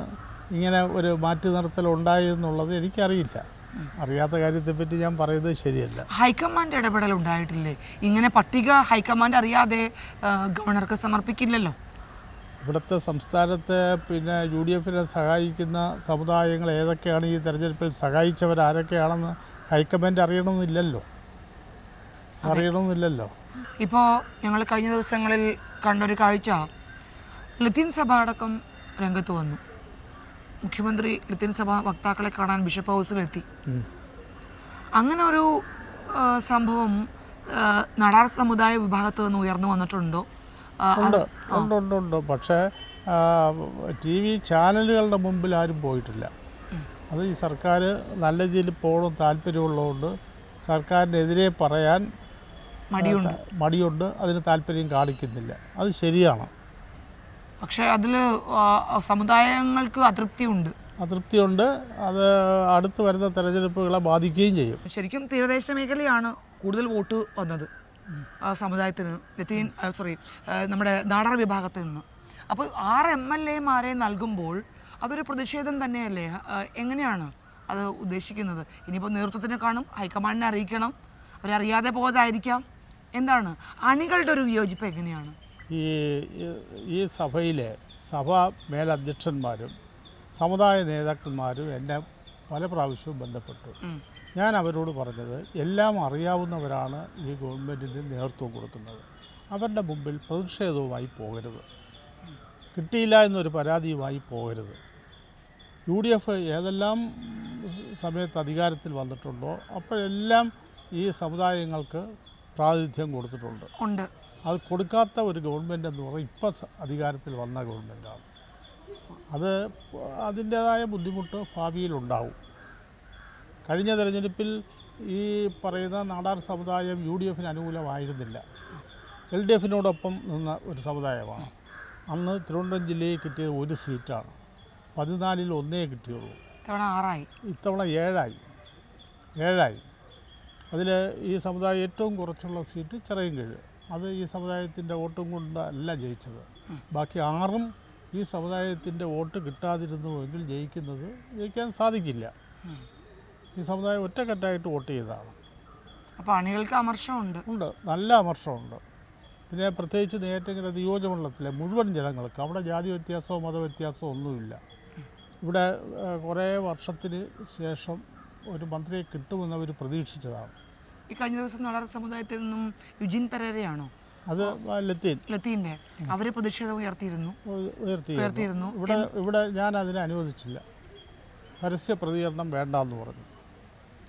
ഇങ്ങനെ ഒരു മാറ്റി നിർത്തൽ ഉണ്ടായെന്നുള്ളത് എനിക്കറിയില്ല. അറിയാത്ത കാര്യത്തെപ്പറ്റി ഞാൻ പറയുന്നത് ശരിയല്ല. ഹൈക്കമാൻഡ് ഇടപെടൽ ഉണ്ടായിട്ടില്ലേ? ഇങ്ങനെ പട്ടിക ഹൈക്കമാൻഡ് അറിയാതെ ഗവർണർക്ക് സമർപ്പിക്കില്ലല്ലോ. ഇവിടുത്തെ സംസ്ഥാനത്തെ പിന്നെ UDF സഹായിക്കുന്ന സമുദായങ്ങൾ ഏതൊക്കെയാണ്, ഈ തെരഞ്ഞെടുപ്പിൽ സഹായിച്ചവരാരൊക്കെയാണെന്ന് ഹൈക്കമാൻഡ് അറിയണമെന്നില്ലല്ലോ. ഇപ്പോൾ ഞങ്ങൾ കഴിഞ്ഞ ദിവസങ്ങളിൽ കണ്ടൊരു കാഴ്ച, ലത്തീൻ സഭ അടക്കം രംഗത്ത് വന്നു. മുഖ്യമന്ത്രി ലത്തീൻ സഭ വക്താക്കളെ കാണാൻ ബിഷപ്പ് ഹൗസിലെത്തി. അങ്ങനെ ഒരു സംഭവം നാടാർ സമുദായ വിഭാഗത്തു നിന്ന് ഉയർന്നു വന്നിട്ടുണ്ടോ? ഉണ്ട്. പക്ഷേ TV ചാനലുകളുടെ മുമ്പിൽ ആരും പോയിട്ടില്ല. അത് ഈ സർക്കാർ നല്ല രീതിയിൽ പോകണം താല്പര്യമുള്ളതുകൊണ്ട് സർക്കാരിനെതിരെ പറയാൻ മടിയുണ്ട്, അതിന് താല്പര്യം കാണിക്കുന്നില്ല. അത് ശരിയാണ്. പക്ഷേ അതിൽ സമുദായങ്ങൾക്ക് അതൃപ്തിയുണ്ട്. അത് അടുത്ത് വരുന്ന തെരഞ്ഞെടുപ്പുകളെ ബാധിക്കുകയും ചെയ്യും. ശരിക്കും തീരദേശ മേഖലയാണ് കൂടുതൽ വോട്ട് വന്നത് സമുദായത്തിന്, നമ്മുടെ നാടാർ വിഭാഗത്തിൽ നിന്ന്. അപ്പോൾ 6 MLA നൽകുമ്പോൾ അതൊരു പ്രതിഷേധം തന്നെയല്ലേ? എങ്ങനെയാണ് അത് ഉദ്ദേശിക്കുന്നത്? ഇനിയിപ്പോൾ നേതൃത്വത്തിന് കാണും, ഹൈക്കമാൻഡിനെ അറിയിക്കണം, അവരറിയാതെ പോയതായിരിക്കാം. എന്താണ് അണികളുടെ ഒരു വിയോജിപ്പ് എങ്ങനെയാണ്? ഈ സഭയിലെ സഭാ മേലധ്യക്ഷന്മാരും സമുദായ നേതാക്കന്മാരും എന്നെ പല പ്രാവശ്യവും ബന്ധപ്പെട്ടു. ഞാൻ അവരോട് പറഞ്ഞത്, എല്ലാം അറിയാവുന്നവരാണ് ഈ ഗവൺമെൻറ്റിന് നേതൃത്വം കൊടുക്കുന്നത്. അവരുടെ മുമ്പിൽ പ്രതിഷേധവുമായി പോകരുത്, കിട്ടിയില്ല എന്നൊരു പരാതിയുമായി പോകരുത്. UDF ഏതെല്ലാം സമയത്ത് അധികാരത്തിൽ വന്നിട്ടുണ്ടോ അപ്പോഴെല്ലാം ഈ സമുദായങ്ങൾക്ക് പ്രാതിനിധ്യം കൊടുത്തിട്ടുണ്ട്. അത് കൊടുക്കാത്ത ഒരു ഗവൺമെൻറ് എന്ന് പറഞ്ഞാൽ ഇപ്പോൾ അധികാരത്തിൽ വന്ന ഗവൺമെൻറ്റാണ്. അതിൻ്റേതായ ബുദ്ധിമുട്ട് ഭാവിയിലുണ്ടാവും. കഴിഞ്ഞ തെരഞ്ഞെടുപ്പിൽ ഈ പറയുന്ന നാടാർ സമുദായം UDF അനുകൂലമായിരുന്നില്ല, LDF നിന്ന ഒരു സമുദായമാണ്. അന്ന് തിരുവനന്തപുരം ജില്ലയിൽ കിട്ടിയത് 1 സീറ്റാണ്. 14-ൽ 1 കിട്ടിയുള്ളൂ. ഇത്തവണ 7ആയി. അതിൽ ഈ സമുദായം ഏറ്റവും കുറച്ചുള്ള സീറ്റ് ചിറയൻകീഴ്. അത് ഈ സമുദായത്തിൻ്റെ വോട്ടും കൊണ്ടല്ല ജയിച്ചത്. ബാക്കി 6ഉം ഈ സമുദായത്തിൻ്റെ വോട്ട് കിട്ടാതിരുന്നുവെങ്കിൽ ജയിക്കാൻ സാധിക്കില്ല. ഈ സമുദായം ഒറ്റക്കെട്ടായിട്ട് വോട്ട് ചെയ്തതാണ്. അപ്പോൾ അണികൾക്ക് അമർഷമുണ്ട്, നല്ല അമർഷമുണ്ട്. പിന്നെ പ്രത്യേകിച്ച് നെയ്യാറ്റിൻകര നിയോജകമണ്ഡലത്തിലെ മുഴുവൻ ജനങ്ങൾക്ക് അവിടെ ജാതി വ്യത്യാസമോ മതവ്യത്യാസമോ ഒന്നുമില്ല. ഇവിടെ കുറേ വർഷത്തിന് ശേഷം ഒരു മന്ത്രിയെ കിട്ടുമെന്നവർ പ്രതീക്ഷിച്ചതാണ്. ഈ കഴിഞ്ഞ ദിവസം നാടാർ സമുദായത്തിൽ നിന്നും യുജിൻ പെരേരയാണോ? അത് ലത്തീൻ്റെ അവർ പ്രതിഷേധം ഉയർത്തിയിരുന്നു. ഇവിടെ ഞാൻ അതിനെ അനുവദിച്ചില്ല. പരസ്യ പ്രതികരണം വേണ്ടെന്ന് പറഞ്ഞു.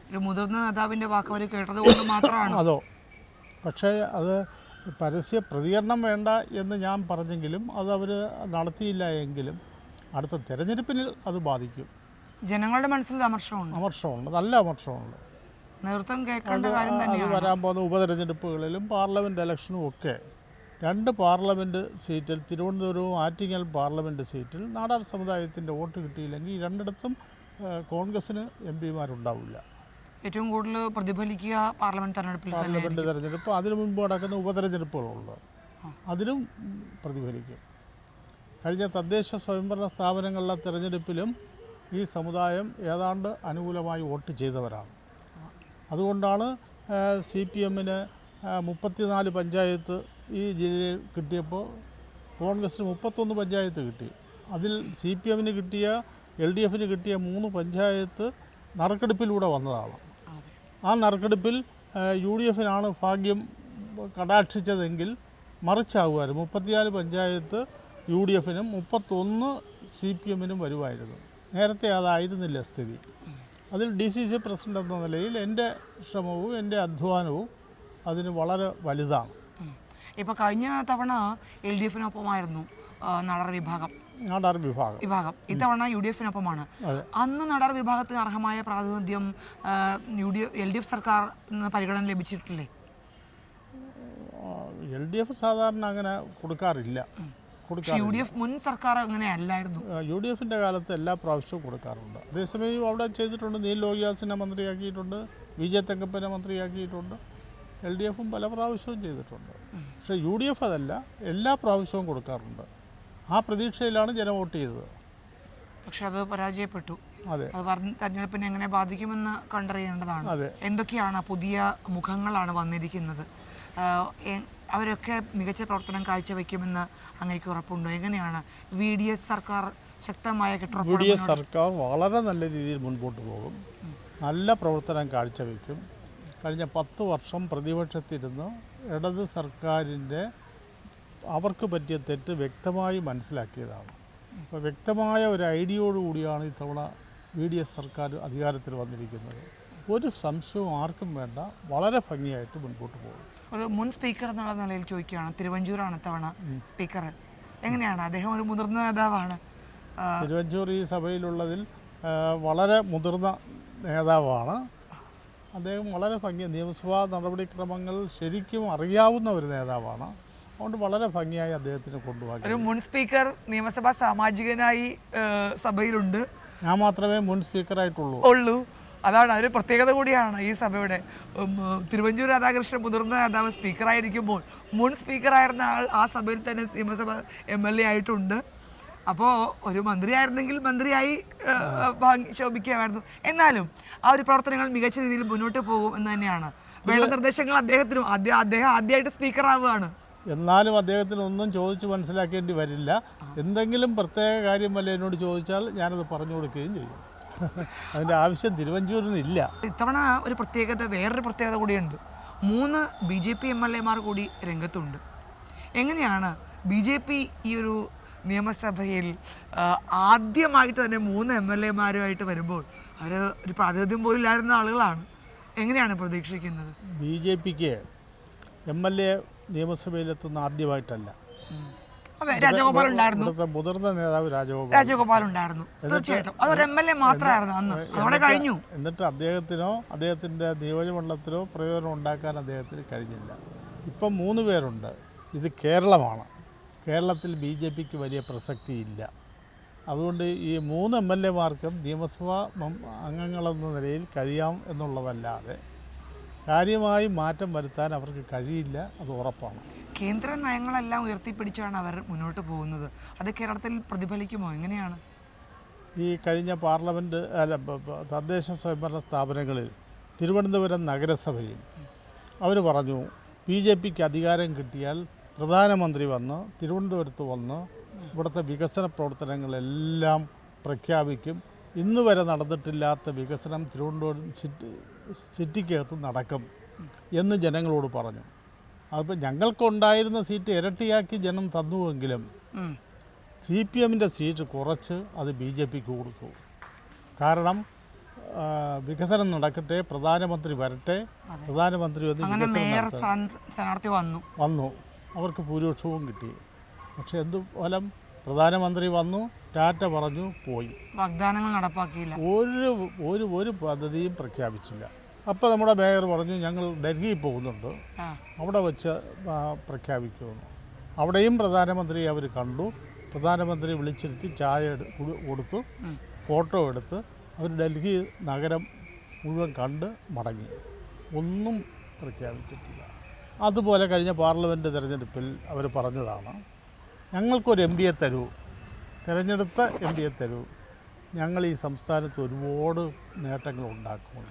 ഒരു മുതിർന്ന നേതാവിൻ്റെ വാക്ക് അവർ കേട്ടത് കൊണ്ട് മാത്രമാണ് അതോ? പക്ഷേ അത് പരസ്യ പ്രതികരണം വേണ്ട എന്ന് ഞാൻ പറഞ്ഞെങ്കിലും അത് അവർ നടത്തിയില്ല എങ്കിലും അടുത്ത തെരഞ്ഞെടുപ്പിന് അത് ബാധിക്കും. ജനങ്ങളുടെ മനസ്സിൽ അമർഷമുണ്ട്, നല്ല അമർഷമുണ്ട്. നേതൃത്വം കേൾക്കേണ്ട കാര്യം തന്നെയാണ്. വരാൻ പോകുന്ന ഉപതെരഞ്ഞെടുപ്പുകളിലും പാർലമെൻറ്റ് ഇലക്ഷനും ഒക്കെ 2 പാർലമെൻറ്റ് സീറ്റിൽ, തിരുവനന്തപുരവും ആറ്റിങ്ങൽ പാർലമെൻറ്റ് സീറ്റിൽ നാടാർ സമുദായത്തിൻ്റെ വോട്ട് കിട്ടിയില്ലെങ്കിൽ 2ഇടത്തും കോൺഗ്രസ്സിന് MPമാരുണ്ടാവില്ല. ഏറ്റവും കൂടുതൽ പ്രതിഫലിക്കുക പാർലമെൻറ്റ് തെരഞ്ഞെടുപ്പ്, അതിനു മുൻപ് നടക്കുന്ന ഉപതെരഞ്ഞെടുപ്പുകളുണ്ട്, അതിലും പ്രതിഫലിക്കും. കഴിഞ്ഞ തദ്ദേശ സ്വയംഭരണ സ്ഥാപനങ്ങളിലെ തെരഞ്ഞെടുപ്പിലും ഈ സമുദായം ഏതാണ്ട് അനുകൂലമായി വോട്ട് ചെയ്തവരാണ്. അതുകൊണ്ടാണ് CPMന് 34 പഞ്ചായത്ത് ഈ ജില്ലയിൽ കിട്ടിയപ്പോൾ കോൺഗ്രസ്സിന് 31 പഞ്ചായത്ത് കിട്ടി. അതിൽ CPMന് കിട്ടിയ, LDFന് കിട്ടിയ 3 പഞ്ചായത്ത് നറുക്കെടുപ്പിലൂടെ വന്നതാണ്. ആ നറുക്കെടുപ്പിൽ UDFനാണ് ഭാഗ്യം കടാക്ഷിച്ചതെങ്കിൽ മറിച്ചാകുമായിരുന്നു. 34 പഞ്ചായത്ത് UDFനും 31 CPMനും വരുമായിരുന്നു. നേരത്തെ അതായിരുന്നില്ല സ്ഥിതി. അതിൽ DCC പ്രസിഡന്റ് എന്ന നിലയിൽ എൻ്റെ ശ്രമവും എൻ്റെ അധ്വാനവും അതിന് വളരെ വലുതാണ്. ഇപ്പോൾ കഴിഞ്ഞ തവണ LDFനൊപ്പമായിരുന്നു നാടാർ വിഭാഗം. ഇത്തവണ UDFനൊപ്പമാണ്. അന്ന് നാടാർ വിഭാഗത്തിന് അർഹമായ പ്രാതിനിധ്യം LDF സർക്കാർ പരിഗണന ലഭിച്ചിട്ടില്ലേ? LDF സാധാരണ അങ്ങനെ കൊടുക്കാറില്ല. UDF മുൻ സർക്കാർ അങ്ങനെ അല്ലായിരുന്നു. UDFിൻ്റെ കാലത്ത് എല്ലാ പ്രാവശ്യവും കൊടുക്കാറുണ്ട്. അതേസമയം അവിടെ ചെയ്തിട്ടുണ്ട്. Neil ലോഹിയാസിനെ മന്ത്രിയാക്കിയിട്ടുണ്ട്, VJ തങ്കപ്പനെ മന്ത്രിയാക്കിയിട്ടുണ്ട്. LDFും പല പ്രാവശ്യവും ചെയ്തിട്ടുണ്ട്. പക്ഷേ UDF അതല്ല, എല്ലാ പ്രാവശ്യവും കൊടുക്കാറുണ്ട്. ആ പ്രതീക്ഷയിലാണ് ജനം വോട്ട് ചെയ്തത്. പക്ഷെ അത് പരാജയപ്പെട്ടു. അതെ, അത് തെരഞ്ഞെടുപ്പിനെ എങ്ങനെ ബാധിക്കുമെന്ന് കണ്ടറിയേണ്ടതാണ്. എന്തൊക്കെയാണ് പുതിയ മുഖങ്ങളാണ് വന്നിരിക്കുന്നത്? അവരൊക്കെ മികച്ച പ്രവർത്തനം കാഴ്ചവെക്കുമെന്ന് അങ്ങേക്ക് ഉറപ്പുണ്ടോ? എങ്ങനെയാണ് VDS സർക്കാർ ശക്തമായ VDS സർക്കാർ വളരെ നല്ല രീതിയിൽ മുൻപോട്ട് പോകും, നല്ല പ്രവർത്തനം കാഴ്ചവെക്കും. കഴിഞ്ഞ 10 വർഷം പ്രതിപക്ഷത്തിരുന്ന് ഇടത് സർക്കാരിൻ്റെ അവർക്ക് പറ്റിയ തെറ്റ് വ്യക്തമായി മനസ്സിലാക്കിയതാണ്. അപ്പോൾ വ്യക്തമായ ഒരു ഐഡിയയോടുകൂടിയാണ് ഇത്തവണ VDS സർക്കാർ അധികാരത്തിൽ വന്നിരിക്കുന്നത്. ഒരു സംശയവും ആർക്കും വേണ്ട, വളരെ ഭംഗിയായിട്ട് മുൻപോട്ട് പോകും. ഒരു മുൻ സ്പീക്കർ എന്നുള്ള നിലയിൽ ചോദിക്കുകയാണ്, തിരുവഞ്ചൂരാണ് ഇത്തവണ സ്പീക്കർ. എങ്ങനെയാണ്? അദ്ദേഹം ഒരു മുതിർന്ന നേതാവാണ്. തിരുവഞ്ചൂർ ഈ സഭയിലുള്ളതിൽ വളരെ മുതിർന്ന നേതാവാണ്. അദ്ദേഹം വളരെ നിയമസഭാ നടപടിക്രമങ്ങൾ ശരിക്കും അറിയാവുന്ന ഒരു നേതാവാണ്. അതുകൊണ്ട് വളരെ ഭംഗിയായി അദ്ദേഹത്തിന് കൊണ്ടുപോകാം. ഒരു മുൻ സ്പീക്കർ നിയമസഭാ സാമാജികനായി സഭയിലുണ്ട്. ഞാൻ മാത്രമേ മുൻ സ്പീക്കറായിട്ടുള്ളൂ. അതാണ് ഒരു പ്രത്യേകത കൂടിയാണ് ഈ സഭയുടെ. തിരുവഞ്ചൂർ രാധാകൃഷ്ണൻ മുതിർന്ന നേതാവ് സ്പീക്കറായിരിക്കുമ്പോൾ മുൻ സ്പീക്കറായിരുന്ന ആൾ ആ സഭയിൽ തന്നെ നിയമസഭ MLA ആയിട്ടുണ്ട്. അപ്പോൾ ഒരു മന്ത്രിയായിരുന്നെങ്കിൽ മന്ത്രിയായി ശോഭിക്കാമായിരുന്നു. എന്നാലും ആ ഒരു പ്രവർത്തനങ്ങൾ മികച്ച രീതിയിൽ മുന്നോട്ട് പോകും എന്ന് തന്നെയാണ്. വേണ്ട നിർദ്ദേശങ്ങൾ അദ്ദേഹത്തിനും അദ്ദേഹം ആദ്യമായിട്ട് സ്പീക്കറാവുകയാണ്. എന്നാലും അദ്ദേഹത്തിന് ഒന്നും ചോദിച്ച് മനസ്സിലാക്കേണ്ടി വരില്ല. എന്തെങ്കിലും പ്രത്യേക കാര്യം വല്ല എന്നോട് ചോദിച്ചാൽ ഞാനത് പറഞ്ഞു കൊടുക്കുകയും ചെയ്യും. അതിൻ്റെ ആവശ്യം തിരുവഞ്ചൂരിനില്ല. ഇത്തവണ വേറൊരു പ്രത്യേകത കൂടിയുണ്ട്. 3 BJP MLA കൂടി രംഗത്തുണ്ട്. എങ്ങനെയാണ് BJP ഈ ഒരു നിയമസഭയിൽ ആദ്യമായിട്ട് തന്നെ 3 MLA വരുമ്പോൾ അവർ ഒരു പ്രാതിനിധ്യം പോലും ഇല്ലായിരുന്ന ആളുകളാണ്. എങ്ങനെയാണ് പ്രതീക്ഷിക്കുന്നത്? BJPക്ക് MLA നിയമസഭയിലെത്തുന്ന ആദ്യമായിട്ടല്ല. അതെ, രാജഗോപാൽ ഉണ്ടായിരുന്നു. മുതിർന്ന നേതാവ് രാജഗോപാൽ ഉണ്ടായിരുന്നു. തീർച്ചയായിട്ടും അതൊരു MLA മാത്രമായിരുന്നു അന്ന്. അതോടെ കഴിഞ്ഞു. എന്നിട്ട് അദ്ദേഹത്തിനോ അദ്ദേഹത്തിൻ്റെ നിയോജകമണ്ഡലത്തിലോ പ്രയോജനം ഉണ്ടാക്കാൻ അദ്ദേഹത്തിന് കഴിഞ്ഞില്ല. ഇപ്പം 3 പേരുണ്ട്. ഇത് കേരളമാണ്. കേരളത്തിൽ BJPക്ക് വലിയ പ്രസക്തിയില്ല. അതുകൊണ്ട് ഈ 3 MLA നിയമസഭാ അംഗങ്ങളെന്ന നിലയിൽ കഴിയാം എന്നുള്ളതല്ലാതെ കാര്യമായി മാറ്റം വരുത്താൻ അവർക്ക് കഴിയില്ല, അത് ഉറപ്പാണ്. കേന്ദ്ര നയങ്ങളെല്ലാം ഉയർത്തിപ്പിടിച്ചാണ് അവർ മുന്നോട്ട് പോകുന്നത്. അത് കേരളത്തിൽ പ്രതിഫലിക്കുമോ? എങ്ങനെയാണ്? ഈ കഴിഞ്ഞ തദ്ദേശ സ്വയംഭരണ സ്ഥാപനങ്ങളിൽ തിരുവനന്തപുരം നഗരസഭയിൽ അവർ പറഞ്ഞു, BJPക്ക് അധികാരം കിട്ടിയാൽ പ്രധാനമന്ത്രി വന്ന് തിരുവനന്തപുരത്ത് വന്ന് ഇവിടുത്തെ വികസന പ്രവർത്തനങ്ങളെല്ലാം പ്രഖ്യാപിക്കും. ഇന്ന് വരെ നടന്നിട്ടില്ലാത്ത വികസനം തിരുവനന്തപുരം സിറ്റിക്കകത്ത് നടക്കും എന്ന് ജനങ്ങളോട് പറഞ്ഞു. അതിപ്പോൾ ഞങ്ങൾക്കുണ്ടായിരുന്ന സീറ്റ് ഇരട്ടിയാക്കി ജനം തന്നുവെങ്കിലും CPMൻ്റെ സീറ്റ് കുറച്ച് അത് BJPക്ക് കൊടുത്തു. കാരണം വികസനം നടക്കട്ടെ, പ്രധാനമന്ത്രി വരട്ടെ, പ്രധാനമന്ത്രി വന്നു, അവർക്ക് ഭൂരിപക്ഷവും കിട്ടി. പക്ഷെ എന്ത് ഫലം? പ്രധാനമന്ത്രി വന്നു, ടാറ്റ പറഞ്ഞു, പോയി. വാഗ്ദാനങ്ങൾ നടപ്പാക്കിയില്ല. ഒരു പദ്ധതിയും പ്രഖ്യാപിച്ചില്ല. അപ്പോൾ നമ്മുടെ മേയർ പറഞ്ഞു, ഞങ്ങൾ ഡൽഹിയിൽ പോകുന്നുണ്ട്, അവിടെ വെച്ച് പ്രഖ്യാപിക്കുമെന്ന്. അവിടെയും പ്രധാനമന്ത്രിയെ അവർ കണ്ടു. പ്രധാനമന്ത്രി വിളിച്ചിരുത്തി ചായ കൊടുത്തു, ഫോട്ടോ എടുത്ത് അവർ ഡൽഹി നഗരം മുഴുവൻ കണ്ട് മടങ്ങി. ഒന്നും പ്രഖ്യാപിച്ചിട്ടില്ല. അതുപോലെ കഴിഞ്ഞ പാർലമെൻറ്റ് തിരഞ്ഞെടുപ്പിൽ അവർ പറഞ്ഞതാണ്, ഞങ്ങൾക്കൊരു MPയെ തരൂ, തിരഞ്ഞെടുത്ത MPയെ തരൂ, ഞങ്ങൾ ഈ സംസ്ഥാനത്ത് ഒരുപാട് നേട്ടങ്ങൾ ഉണ്ടാക്കും.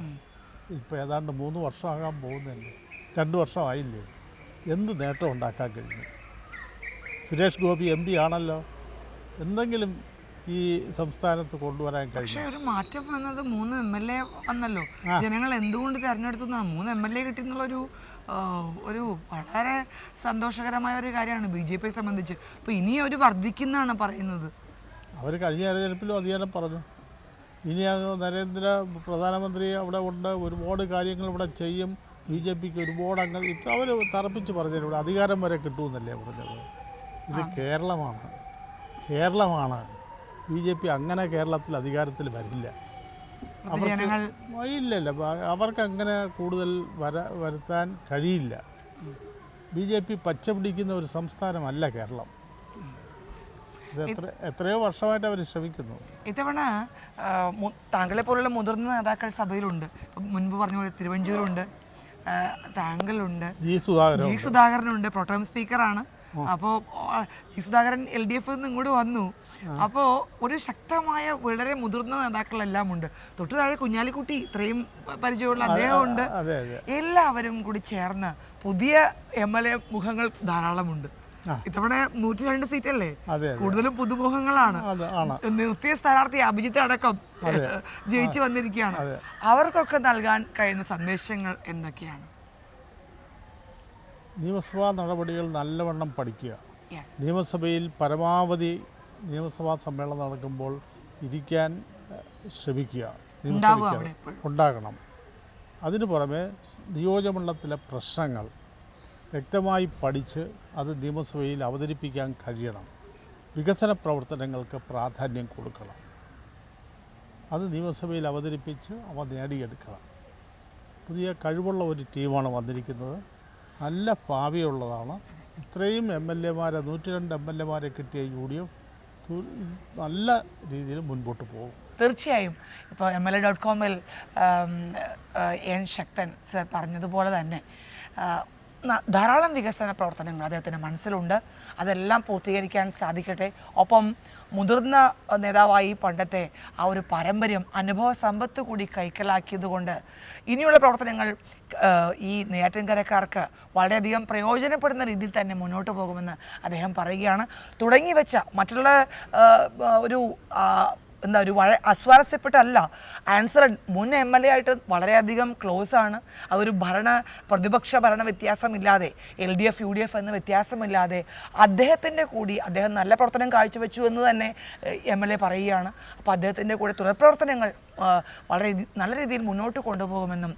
ഇപ്പോൾ ഏതാണ്ട് 3 വർഷമാകാൻ പോകുന്നതല്ലേ, 2 വർഷമായില്ലേ, എന്ത് നേട്ടം ഉണ്ടാക്കാൻ കഴിഞ്ഞു? സുരേഷ് ഗോപി MP ആണല്ലോ, എന്തെങ്കിലും ഈ സംസ്ഥാനത്ത് കൊണ്ടുവരാൻ കഴിഞ്ഞു. പക്ഷേ ഒരു മാറ്റം വന്നത് 3 MLA വന്നല്ലോ. ജനങ്ങൾ എന്തുകൊണ്ട് തിരഞ്ഞെടുത്തു? 3 MLA കിട്ടിയെന്നുള്ളൊരു ഒരു വളരെ സന്തോഷകരമായ ഒരു കാര്യമാണ് BJPയെ സംബന്ധിച്ച്. അപ്പോൾ ഇനി ഒരു വർദ്ധിക്കുന്നതാണ് പറയുന്നത്. അവർ കഴിഞ്ഞ തെരഞ്ഞെടുപ്പിലും അധികാരം പറഞ്ഞു. ഇനി പ്രധാനമന്ത്രി അവിടെ ഉണ്ട്, ഒരുപാട് കാര്യങ്ങൾ ഇവിടെ ചെയ്യും, BJPക്ക് ഒരുപാട് ഇപ്പം അവർ തറപ്പിച്ച് പറഞ്ഞു, ഇവിടെ അധികാരം വരെ കിട്ടുമെന്നല്ലേ പറഞ്ഞത്. ഇത് കേരളമാണ്. BJP അങ്ങനെ കേരളത്തിൽ അധികാരത്തിൽ വരില്ല. ഇല്ലല്ല, അവർക്ക് അങ്ങനെ കൂടുതൽ വരുത്താൻ കഴിയില്ല. BJP പച്ച പിടിക്കുന്ന ഒരു സംസ്ഥാനമല്ല കേരളം. ഇത് എത്രയോ വർഷമായിട്ട് അവർ ശ്രമിക്കുന്നു. ഇത്തവണ താങ്കളെ പോലുള്ള മുതിർന്ന നേതാക്കൾ സഭയിലുണ്ട്. മുൻപ് പറഞ്ഞ പോലെ തിരുവഞ്ചൂരുണ്ട്, താങ്കളുണ്ട്, ജി സുധാകരനുണ്ട്, പ്രോട്ടോം സ്പീക്കറാണ്. അപ്പോൾ ജി സുധാകരൻ LDF നിന്ന് ഇങ്ങോട്ട് വന്നു. അപ്പോൾ ഒരു ശക്തമായ വളരെ മുതിർന്ന നേതാക്കളെല്ലാം ഉണ്ട്. തൊട്ടു താഴെ കുഞ്ഞാലിക്കുട്ടി, ഇത്രയും പരിചയമുള്ള അദ്ദേഹമുണ്ട്. എല്ലാവരും കൂടി ചേർന്ന് പുതിയ MLA മുഖങ്ങൾ ധാരാളമുണ്ട്. ഇത്തവണ 102 സീറ്റല്ലേ, കൂടുതലും പുതുമുഖങ്ങളാണ്. നിർത്തിയ സ്ഥാനാർത്ഥി അഭിജിത്ത് അടക്കം ജയിച്ചു വന്നിരിക്കുകയാണ്. അവർക്കൊക്കെ നൽകാൻ കഴിയുന്ന സന്ദേശങ്ങൾ എന്തൊക്കെയാണ്? നിയമസഭാ നടപടികൾ നല്ലവണ്ണം പഠിക്കുക. നിയമസഭയിൽ പരമാവധി നിയമസഭാ സമ്മേളനം നടക്കുമ്പോൾ ഇരിക്കാൻ ശ്രമിക്കുക. ഉണ്ടാകണം. അതിനു പുറമെ നിയോജകമണ്ഡലത്തിലെ പ്രശ്നങ്ങൾ വ്യക്തമായി പഠിച്ച് അത് നിയമസഭയിൽ അവതരിപ്പിക്കാൻ കഴിയണം. വികസന പ്രവർത്തനങ്ങൾക്ക് പ്രാധാന്യം കൊടുക്കണം. അത് നിയമസഭയിൽ അവതരിപ്പിച്ച് അവ നേടിയെടുക്കണം. പുതിയ കഴിവുള്ള ഒരു ടീമാണ് വന്നിരിക്കുന്നത്. നല്ല ഭാവിയുള്ളതാണ്. ഇത്രയും MLAമാരെ 102 MLAമാരെ കിട്ടിയ UDF നല്ല രീതിയിൽ മുൻപോട്ട് പോകും. തീർച്ചയായും. ഇപ്പോൾ MLA.com-ൽ എൻ ശക്തൻ സർ പറഞ്ഞതുപോലെ തന്നെ ധാരാളം വികസന പ്രവർത്തനങ്ങൾ അദ്ദേഹത്തിൻ്റെ മനസ്സിലുണ്ട്. അതെല്ലാം പൂർത്തീകരിക്കാൻ സാധിക്കട്ടെ. ഒപ്പം മുതിർന്ന നേതാവായി പണ്ടത്തെ ആ ഒരു പാരമ്പര്യം, അനുഭവ സമ്പത്ത് കൂടി കൈക്കലാക്കിയതുകൊണ്ട് ഇനിയുള്ള പ്രവർത്തനങ്ങൾ ഈ നെയ്യാറ്റിൻകരക്കാർക്ക് വളരെയധികം പ്രയോജനപ്പെടുന്ന രീതിയിൽ തന്നെ മുന്നോട്ട് പോകുമെന്ന് അദ്ദേഹം പറയുകയാണ്. തുടങ്ങി വെച്ച മറ്റുള്ള ഒരു അസ്വാരസ്യപ്പെട്ടല്ല ആൻസർ മുൻ MLA ആയിട്ട് വളരെയധികം ക്ലോസ് ആണ്. അതൊരു പ്രതിപക്ഷ ഭരണ വ്യത്യാസമില്ലാതെ LDF UDF എന്ന വ്യത്യാസമില്ലാതെ അദ്ദേഹം നല്ല പ്രവർത്തനം കാഴ്ചവെച്ചു എന്ന് തന്നെ MLA പറയുകയാണ്. അപ്പോൾ അദ്ദേഹത്തിൻ്റെ കൂടെ തുടർ പ്രവർത്തനങ്ങൾ വളരെ നല്ല രീതിയിൽ മുന്നോട്ട് കൊണ്ടുപോകുമെന്നും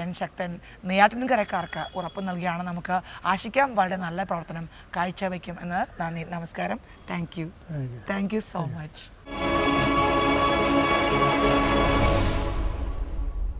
എൻ ശക്തൻ നെയ്യാറ്റിൻകരക്കാർക്ക് ഉറപ്പ് നൽകിയാണ്. നമുക്ക് ആശിക്കാം വളരെ നല്ല പ്രവർത്തനം കാഴ്ചവെക്കും എന്ന്. നന്ദി, നമസ്കാരം. Thank you so much.